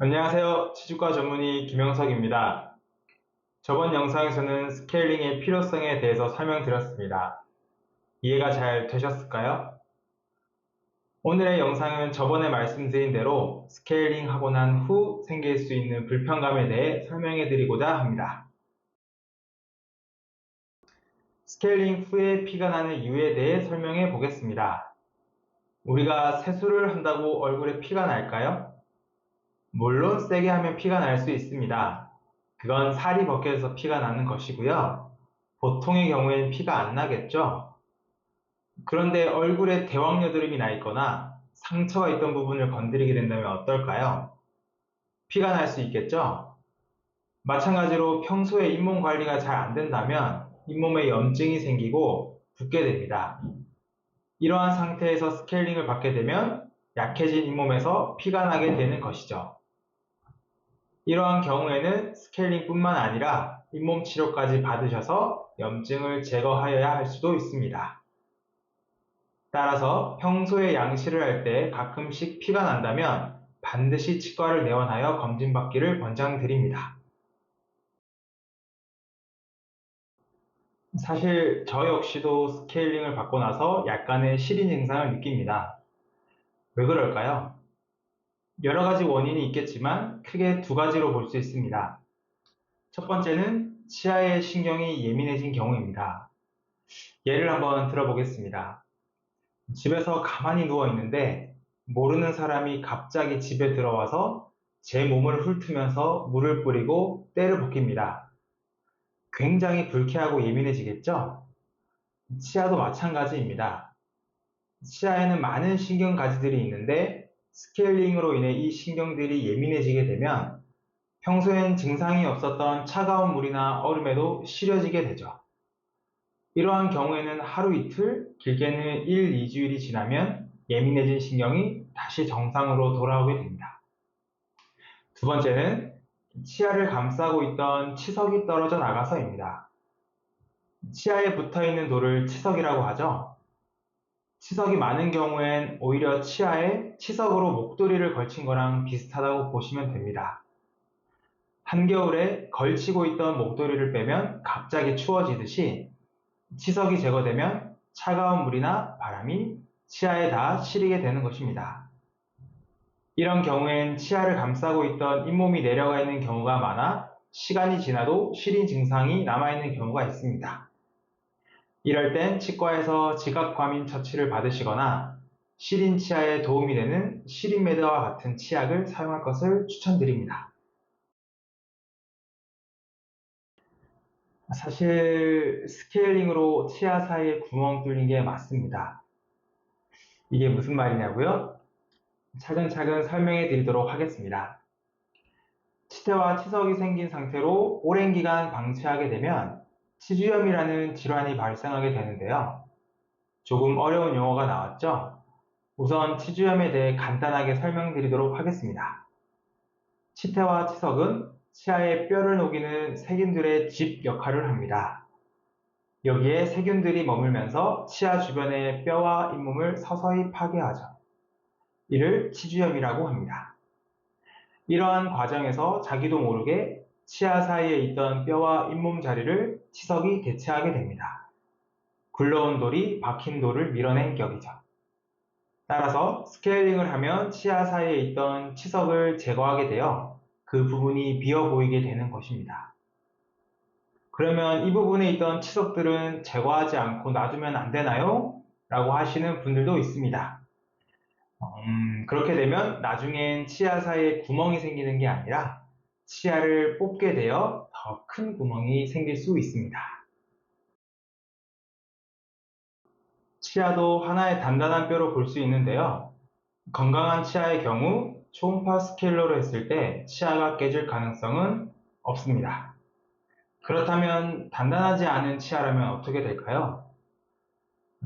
안녕하세요. 치주과 전문의 김영석입니다. 저번 영상에서는 스케일링의 필요성에 대해서 설명드렸습니다. 이해가 잘 되셨을까요? 오늘의 영상은 저번에 말씀드린 대로 스케일링 하고 난 후 생길 수 있는 불편감에 대해 설명해 드리고자 합니다. 스케일링 후에 피가 나는 이유에 대해 설명해 보겠습니다. 우리가 세수를 한다고 얼굴에 피가 날까요? 물론 세게 하면 피가 날 수 있습니다. 그건 살이 벗겨져서 피가 나는 것이고요. 보통의 경우엔 피가 안 나겠죠? 그런데 얼굴에 대왕여드름이 나 있거나 상처가 있던 부분을 건드리게 된다면 어떨까요? 피가 날 수 있겠죠? 마찬가지로 평소에 잇몸 관리가 잘 안 된다면 잇몸에 염증이 생기고 붓게 됩니다. 이러한 상태에서 스케일링을 받게 되면 약해진 잇몸에서 피가 나게 되는 것이죠. 이러한 경우에는 스케일링뿐만 아니라 잇몸 치료까지 받으셔서 염증을 제거하여야 할 수도 있습니다. 따라서 평소에 양치를 할 때 가끔씩 피가 난다면 반드시 치과를 내원하여 검진받기를 권장드립니다. 사실 저 역시도 스케일링을 받고 나서 약간의 시린 증상을 느낍니다. 왜 그럴까요? 여러 가지 원인이 있겠지만 크게 두 가지로 볼 수 있습니다. 첫 번째는 치아의 신경이 예민해진 경우입니다. 예를 한번 들어보겠습니다. 집에서 가만히 누워 있는데 모르는 사람이 갑자기 집에 들어와서 제 몸을 훑으면서 물을 뿌리고 때를 벗깁니다. 굉장히 불쾌하고 예민해지겠죠? 치아도 마찬가지입니다. 치아에는 많은 신경가지들이 있는데 스케일링으로 인해 이 신경들이 예민해지게 되면 평소엔 증상이 없었던 차가운 물이나 얼음에도 시려지게 되죠. 이러한 경우에는 하루 이틀, 길게는 1, 2주일이 지나면 예민해진 신경이 다시 정상으로 돌아오게 됩니다. 두 번째는 치아를 감싸고 있던 치석이 떨어져 나가서입니다. 치아에 붙어있는 돌을 치석이라고 하죠. 치석이 많은 경우엔 오히려 치아에 치석으로 목도리를 걸친 거랑 비슷하다고 보시면 됩니다. 한겨울에 걸치고 있던 목도리를 빼면 갑자기 추워지듯이 치석이 제거되면 차가운 물이나 바람이 치아에 다 시리게 되는 것입니다. 이런 경우엔 치아를 감싸고 있던 잇몸이 내려가 있는 경우가 많아 시간이 지나도 시린 증상이 남아있는 경우가 있습니다. 이럴 땐 치과에서 지각과민 처치를 받으시거나 시린 치아에 도움이 되는 시린메드와 같은 치약을 사용할 것을 추천드립니다. 사실 스케일링으로 치아 사이에 구멍 뚫린 게 맞습니다. 이게 무슨 말이냐고요? 차근차근 설명해 드리도록 하겠습니다. 치태와 치석이 생긴 상태로 오랜 기간 방치하게 되면 치주염이라는 질환이 발생하게 되는데요. 조금 어려운 용어가 나왔죠? 우선 치주염에 대해 간단하게 설명드리도록 하겠습니다. 치태와 치석은 치아의 뼈를 녹이는 세균들의 집 역할을 합니다. 여기에 세균들이 머물면서 치아 주변의 뼈와 잇몸을 서서히 파괴하죠. 이를 치주염이라고 합니다. 이러한 과정에서 자기도 모르게 치아 사이에 있던 뼈와 잇몸 자리를 치석이 대체하게 됩니다. 굴러온 돌이 박힌 돌을 밀어낸 격이죠. 따라서 스케일링을 하면 치아 사이에 있던 치석을 제거하게 되어 그 부분이 비어 보이게 되는 것입니다. 그러면 이 부분에 있던 치석들은 제거하지 않고 놔두면 안 되나요? 라고 하시는 분들도 있습니다. 그렇게 되면 나중엔 치아 사이에 구멍이 생기는 게 아니라 치아를 뽑게 되어 더 큰 구멍이 생길 수 있습니다. 치아도 하나의 단단한 뼈로 볼 수 있는데요. 건강한 치아의 경우 초음파 스케일러로 했을 때 치아가 깨질 가능성은 없습니다. 그렇다면 단단하지 않은 치아라면 어떻게 될까요?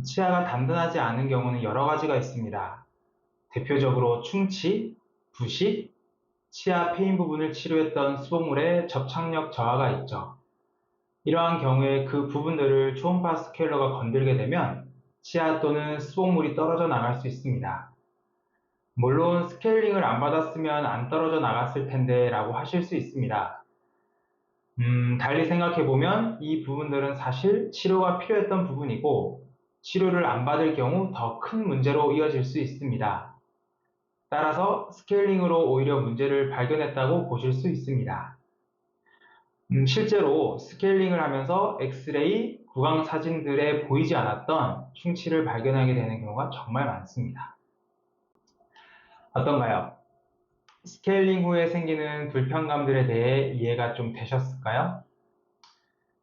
치아가 단단하지 않은 경우는 여러 가지가 있습니다. 대표적으로 충치, 부식, 치아 패인 부분을 치료했던 수복물의 접착력 저하가 있죠. 이러한 경우에 그 부분들을 초음파 스케일러가 건들게 되면 치아 또는 수복물이 떨어져 나갈 수 있습니다. 물론 스케일링을 안 받았으면 안 떨어져 나갔을 텐데 라고 하실 수 있습니다. 달리 생각해보면 이 부분들은 사실 치료가 필요했던 부분이고 치료를 안 받을 경우 더 큰 문제로 이어질 수 있습니다. 따라서 스케일링으로 오히려 문제를 발견했다고 보실 수 있습니다. 실제로 스케일링을 하면서 엑스레이, 구강 사진들에 보이지 않았던 충치를 발견하게 되는 경우가 정말 많습니다. 어떤가요? 스케일링 후에 생기는 불편감들에 대해 이해가 좀 되셨을까요?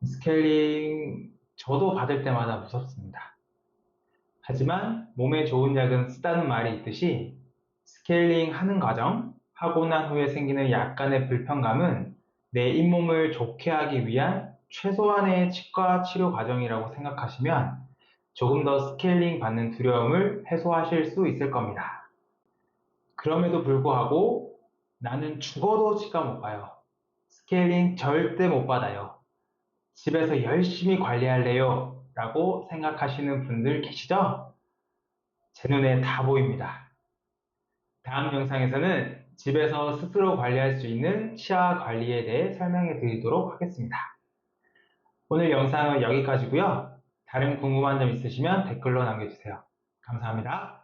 스케일링 저도 받을 때마다 무섭습니다. 하지만 몸에 좋은 약은 쓰다는 말이 있듯이 스케일링 하는 과정, 하고 난 후에 생기는 약간의 불편감은 내 잇몸을 좋게 하기 위한 최소한의 치과 치료 과정이라고 생각하시면 조금 더 스케일링 받는 두려움을 해소하실 수 있을 겁니다. 그럼에도 불구하고 나는 죽어도 치과 못 가요. 스케일링 절대 못 받아요. 집에서 열심히 관리할래요 라고 생각하시는 분들 계시죠? 제 눈에 다 보입니다. 다음 영상에서는 집에서 스스로 관리할 수 있는 치아 관리에 대해 설명해 드리도록 하겠습니다. 오늘 영상은 여기까지고요. 다른 궁금한 점 있으시면 댓글로 남겨주세요. 감사합니다.